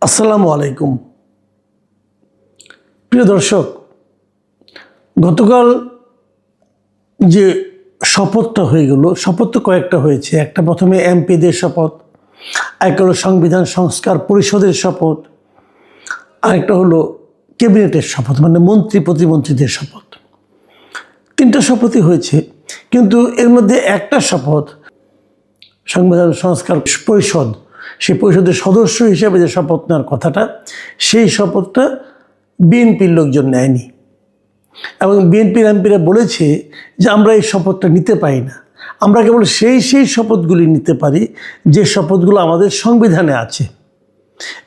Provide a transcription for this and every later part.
আসসালামু আলাইকুম প্রিয় দর্শক, গতকাল যে শপথটা হয়ে গেল, শপথ তো কয়েকটা হয়েছে। একটা প্রথমে এমপিদের শপথ, একটা হলো সংবিধান সংস্কার পরিষদের শপথ, আরেকটা হলো ক্যাবিনেটের শপথ, মানে মন্ত্রী প্রতিমন্ত্রীদের শপথ। তিনটা শপথই হয়েছে, কিন্তু এর মধ্যে একটা শপথ সংবিধান সংস্কার পরিষদ, সেই পরিষদের সদস্য হিসেবে যে শপথ নেওয়ার কথাটা, সেই শপথটা বিএনপির লোকজন নেয়নি। এবং বিএনপির এমপিরা বলেছে যে আমরা এই শপথটা নিতে পারি না, আমরা কেবল সেই শপথগুলি নিতে পারি যে শপথগুলো আমাদের সংবিধানে আছে।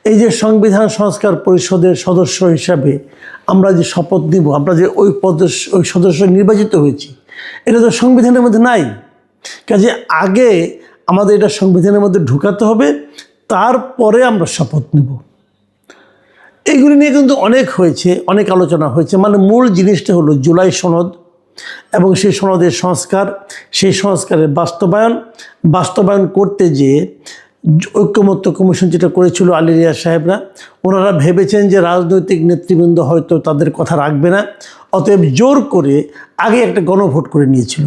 এই যে সংবিধান সংস্কার পরিষদের সদস্য হিসাবে আমরা যে শপথ নিব, আমরা যে ওই সদস্য নির্বাচিত হয়েছি, এটা তো সংবিধানের মধ্যে নাই। কাজে আগে আমাদের এটা সংবিধানের মধ্যে ঢুকাতে হবে, তারপরে আমরা শপথ নেব। এইগুলি নিয়ে কিন্তু অনেক হয়েছে, অনেক আলোচনা হয়েছে। মানে মূল জিনিসটা হলো জুলাই সনদ এবং সেই সনদের সংস্কার, সেই সংস্কারের বাস্তবায়ন করতে যেয়ে ঐক্যমত্য কমিশন যেটা করেছিল আলী রিয়াজ সাহেবরা, ওনারা ভেবেছেন যে রাজনৈতিক নেতৃবৃন্দ হয়তো তাদের কথা রাখবে না, অতএব জোর করে আগে একটা গণভোট করে নিয়েছিল।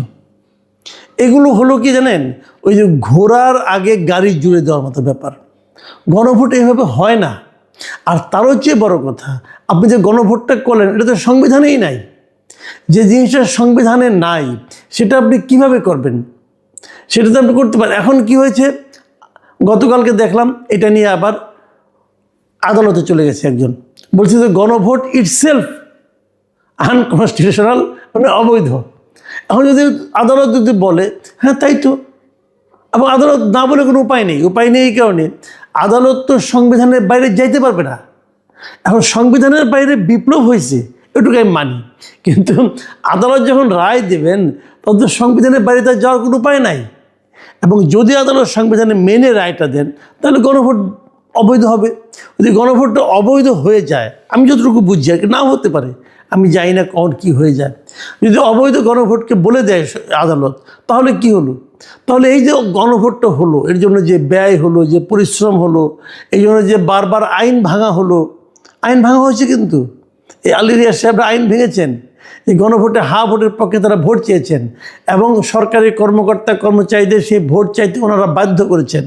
এগুলো হলো কি জানেন, ওই যে ঘোড়ার আগে গাড়ি জুড়ে দেওয়ার মতো ব্যাপার। গণভোট এইভাবে হয় না। আর তারও চেয়ে বড় কথা, আপনি যে গণভোটটা করলেন, এটা তো সংবিধানেই নাই। যে জিনিসটা সংবিধানে নাই সেটা আপনি কিভাবে করবেন? সেটা তো আপনি করতে পারেন। এখন কি হয়েছে, গতকালকে দেখলাম এটা নিয়ে আবার আদালতে চলে গেছে একজন, বলছে যে গণভোট ইটসেলফ আনকনস্টিটিউশনাল, মানে অবৈধ। এখন যদি আদালত যদি বলে হ্যাঁ তাই তো, এবং আদালত না বলে কোনো উপায় নেই এই কারণে আদালত তো সংবিধানের বাইরে যাইতে পারবে না। এখন সংবিধানের বাইরে বিপ্লব হয়েছে এটুকু আমি মানি, কিন্তু আদালত যখন রায় দেবেন তখন তো সংবিধানের বাইরে তার যাওয়ার কোনো উপায় নাই। এবং যদি আদালত সংবিধানে মেনে রায়টা দেন তাহলে গণভোট অবৈধ হবে। যদি গণভোটটা অবৈধ হয়ে যায়, আমি যতটুকু বুঝছি আর কি, নাও হতে পারে, আমি জানি না কখন কী হয়ে যায়। যদি অবৈধ গণভোটকে বলে দেয় আদালত, তাহলে কি হলো? তাহলে এই যে গণভোটটা হলো, এর জন্য যে ব্যয় হলো, যে পরিশ্রম হলো, এই জন্য যে বারবার আইন ভাঙা হলো, আইন ভাঙা হয়েছে। কিন্তু এই আলী রিয়াজ সাহেবরা আইন ভেঙেছেন। এই গণভোটে ভোটের পক্ষে তারা ভোট চেয়েছেন এবং সরকারি কর্মকর্তা কর্মচারীদের সেই ভোট চাইতে ওনারা বাধ্য করেছেন,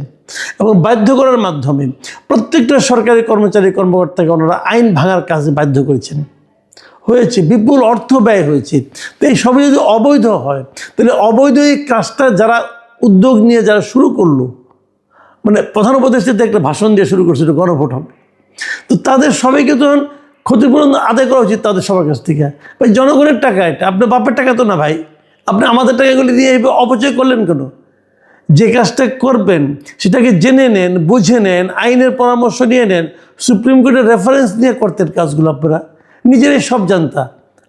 এবং বাধ্য করার মাধ্যমে প্রত্যেকটা সরকারি কর্মকর্তাকে ওনারা আইন ভাঙার কাজে বাধ্য করেছেন। হয়েছে, বিপুল অর্থ ব্যয় হয়েছে। তো এই সবই যদি অবৈধ হয়, তাহলে অবৈধ এই কাজটা যারা উদ্যোগ নিয়ে যারা শুরু করলো, মানে প্রধান উপদেষ্টাতে একটা ভাষণ দিয়ে শুরু করছিল গণভোট হবে, তো তাদের সবাইকে তখন ক্ষতিপূরণ আদায় করা উচিত তাদের সবার কাছ থেকে। ভাই জনগণের টাকা, এটা আপনার বাপের টাকা তো না ভাই, আপনি আমাদের টাকাগুলি দিয়ে অপচয় করলেন কেন? যে কাজটা করবেন সেটাকে জেনে নেন, বুঝে নেন, আইনের পরামর্শ নিয়ে নেন, সুপ্রিম কোর্টের রেফারেন্স নিয়ে করতেন কাজগুলো। আপনারা নিজেরাই সব জানতা।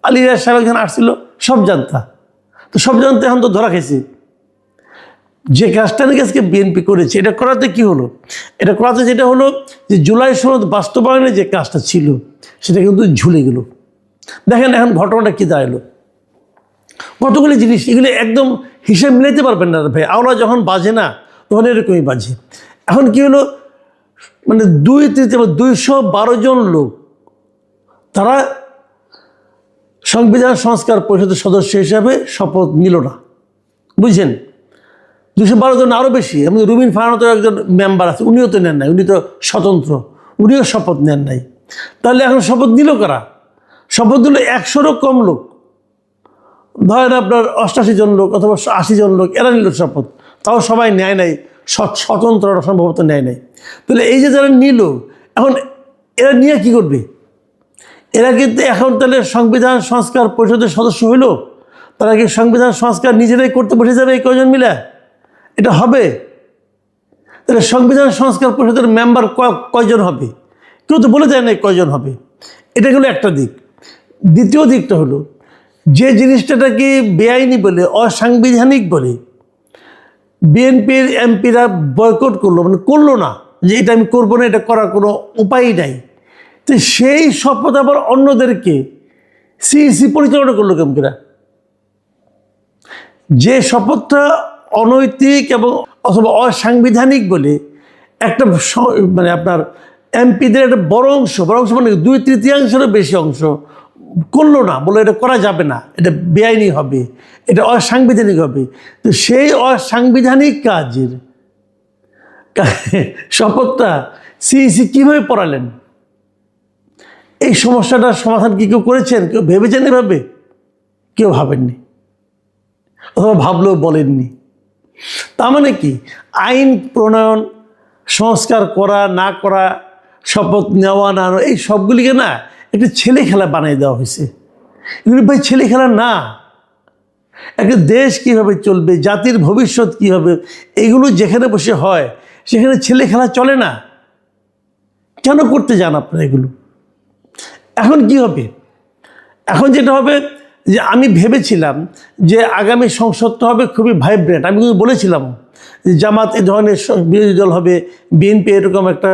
আলী রিয়াজ সাহেব একজন আসছিল, সব জানতা, তো সব জানতে এখন তো ধরা খেয়েছি। যে কাজটা নাকি আজকে বিএনপি করেছে, এটা করাতে কি হলো? এটা করাতে যেটা হলো যে জুলাই সনদ বাস্তবায়নে যে কাজটা ছিল সেটা কিন্তু ঝুলে গেল। দেখেন এখন ঘটনাটা কী দাঁড়ালো। কতগুলি জিনিস, এগুলি একদম হিসেব মিলাইতে পারবেন না ভাই। আওলা যখন বাজে না তখন এরকমই বাজে। এখন কি হলো, মানে 212 জন লোক তারা সংবিধান সংস্কার পরিষদের সদস্য হিসাবে শপথ নিল না, বুঝছেন? 212 জন, আরও বেশি। এমন রুমিন ফারহানাতের একজন মেম্বার আছে, উনিও তো নেন নাই, উনি তো স্বতন্ত্র, উনিও শপথ নেন নাই। তাহলে এখন শপথ নিল কারা? শপথ দিল 100-রও কম লোক। ধরেন আপনার 88 জন লোক অথবা 80 জন লোক, এরা নিল শপথ, তাও সবাই নেয় নাই, স্বতন্ত্ররা সম্ভবত নেয় নাই। তাহলে এই যে যারা নিল, এখন এরা নিয়ে কি করবে? এরা কিন্তু এখন তাহলে সংবিধান সংস্কার পরিষদের সদস্য হইল, তারা কি সংবিধান সংস্কার নিজেরাই করতে বসে যাবে এই কয়জন মিলে? এটা হবে? তাহলে সংবিধান সংস্কার পরিষদের মেম্বার কয়জন হবে? কেউ তো বলে দেয় না কয়জন হবে। এটা হলো একটা দিক। দ্বিতীয় দিকটা হলো, যে জিনিসটাকে বেআইনি বলে, অসাংবিধানিক বলে বিএনপির এমপিরা বয়কট করলো, মানে করলো না, যে এটা আমি করবো না, এটা করার কোনো উপায়ই নাই। তো সেই শপথ আবার অন্যদেরকে সিইসি পরিচালনা করলো কেমকিরা। যে শপথটা অনৈতিক এবং অথবা অসাংবিধানিক বলে একটা মানে আপনার এমপিদের একটা বড় অংশ মানে 2/3 বেশি অংশ করলো না, বলে এটা করা যাবে না, এটা বেআইনি হবে, এটা অসাংবিধানিক হবে। তো সেই অসাংবিধানিক কাজের শপথটা সিইসি কীভাবে পড়ালেন? এই সমস্যাটার সমাধান কি কেউ করেছেন? কেউ ভেবেছেন এভাবে? কেউ ভাবেননি, অথবা ভাবলেও বলেননি। তার মানে কি, আইন প্রণয়ন, সংস্কার করা না করা, শপথ নেওয়া না নেওয়া, এই সবগুলিকে না একটা ছেলে খেলা বানিয়ে দেওয়া হয়েছে। এগুলি ভাই ছেলে খেলা না। একটা দেশ কীভাবে চলবে, জাতির ভবিষ্যৎ কী হবে, এগুলো যেখানে বসে হয় সেখানে ছেলে খেলা চলে না। কেন করতে যান আপনারা এগুলো? এখন কি হবে? এখন যেটা হবে যে আমি ভেবেছিলাম যে আগামী সংসদটা হবে খুবই ভাইব্রেন্ট। আমি কিন্তু বলেছিলাম যে জামাত এ ধরনের বিরোধী দল হবে, বিএনপি এরকম একটা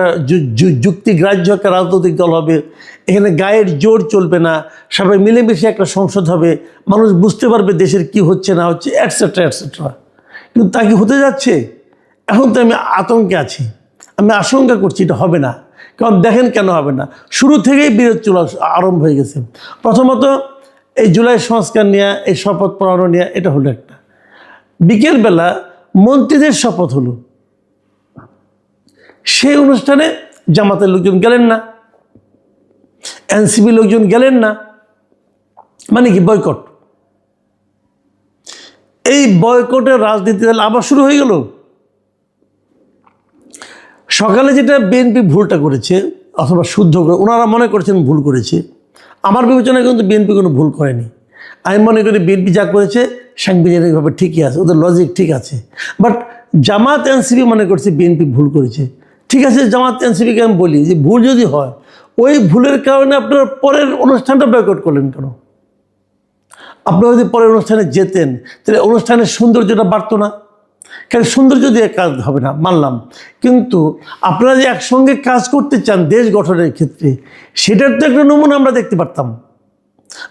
যুক্তিগ্রাহ্য একটা রাজনৈতিক দল হবে, এখানে গায়ের জোর চলবে না, সবাই মিলেমিশে একটা সংসদ হবে, মানুষ বুঝতে পারবে দেশের কি হচ্ছে না হচ্ছে, অ্যাটসেট্রা অ্যাটসেট্রা। কিন্তু তা কি হতে যাচ্ছে? এখন তো আমি আতঙ্কে আছি, আমি আশঙ্কা করছি এটা হবে না। কারণ দেখেন কেন হবে না, শুরু থেকেই বিরোধ চলা আরম্ভ হয়ে গেছে। প্রথমত এই জুলাই সংস্কার নিয়ে, এই শপথ পড়ানো নিয়ে, এটা হলো একটা। বিকেলবেলা মন্ত্রীদের শপথ হলো, সেই অনুষ্ঠানে জামাতের লোকজন গেলেন না, এনসিপি লোকজন গেলেন না। মানে কি বয়কট? এই বয়কটের রাজনীতি আবার শুরু হয়ে গেল। সকালে যেটা বিএনপি ভুলটা করেছে, অথবা শুদ্ধ করে ওনারা মনে করছেন ভুল করেছে, আমার বিবেচনায় কিন্তু বিএনপি কোনো ভুল করেনি। আমি মনে করি বিএনপি যা করেছে সাংবিধানিকভাবে ঠিকই আছে, ওদের লজিক ঠিক আছে। বাট জামাত এনসিপি মনে করছে বিএনপি ভুল করেছে। ঠিক আছে, জামাত এনসিপিকে আমি বলি যে ভুল যদি হয়, ওই ভুলের কারণে আপনার পরের অনুষ্ঠানটা বয়কট করলেন কেন? আপনারা যদি পরের অনুষ্ঠানে যেতেন তাহলে অনুষ্ঠানের সৌন্দর্যটা বাড়তো না? কারণ সৌন্দর্য দিয়ে কাজ হবে না, মানলাম, কিন্তু আপনারা যে একসঙ্গে কাজ করতে চান দেশ গঠনের ক্ষেত্রে, সেটার তো একটা নমুনা আমরা দেখতে পারতাম।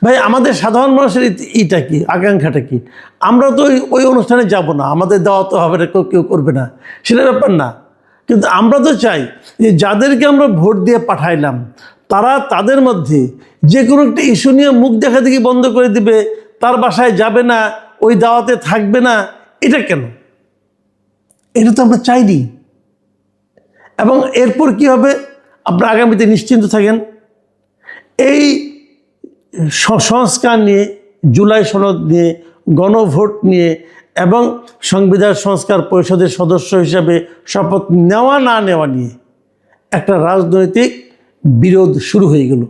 ভাই আমাদের সাধারণ মানুষের ইটা কি, আকাঙ্ক্ষাটা কি? আমরা তো ওই অনুষ্ঠানে যাব না, আমাদের দেওয়া তো হবে না, কেউ করবে না, সেটা ব্যাপার না। কিন্তু আমরা তো চাই যে যাদেরকে আমরা ভোট দিয়ে পাঠাইলাম তারা তাদের মধ্যে যে কোনো একটা ইস্যু নিয়ে মুখ দেখা দেখি বন্ধ করে দিবে, তার বাসায় যাবে না, ওই দাওয়াতে থাকবে না, এটা কেন? এটা তো আমরা চাইনি। এবং এরপর কি হবে আপনারা আগামীতে নিশ্চিন্ত থাকেন। এই সংস্কার নিয়ে, জুলাই সনদ নিয়ে, গণভোট নিয়ে এবং সংবিধান সংস্কার পরিষদের সদস্য হিসাবে শপথ নেওয়া না নেওয়া নিয়ে একটা রাজনৈতিক বিরোধ শুরু হয়ে গেল।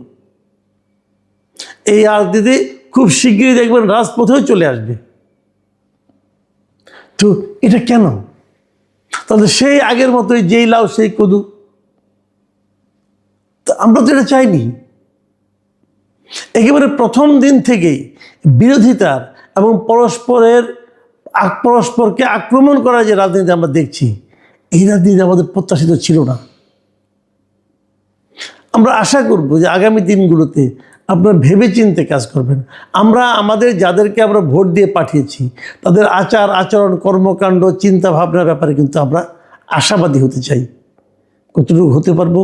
এই রাজনীতি খুব শীঘ্রই দেখবেন রাজপথেও চলে আসবে। তো এটা কেন? তাহলে সেই আগের মতোই যেই লাউ সেই কদু, তো আমরা তো এটা চাইনি। একেবারে প্রথম দিন থেকেই বিরোধিতার এবং পরস্পরকে আক্রমণ করার যে রাজনীতি আমরা দেখছি, এই রাজনীতি আমাদের প্রত্যাশিত ছিল না। আমরা আশা করব যে আগামী দিনগুলোতে আপনারা ভেবে চিন্তে কাজ করবেন। আমরা যাদেরকে আমরা ভোট দিয়ে পাঠিয়েছি তাদের আচার আচরণ, কর্মকাণ্ড, চিন্তা ভাবনার ব্যাপারে কিন্তু আমরা আশাবাদী হতে চাই। কতটুকু হতে পারবো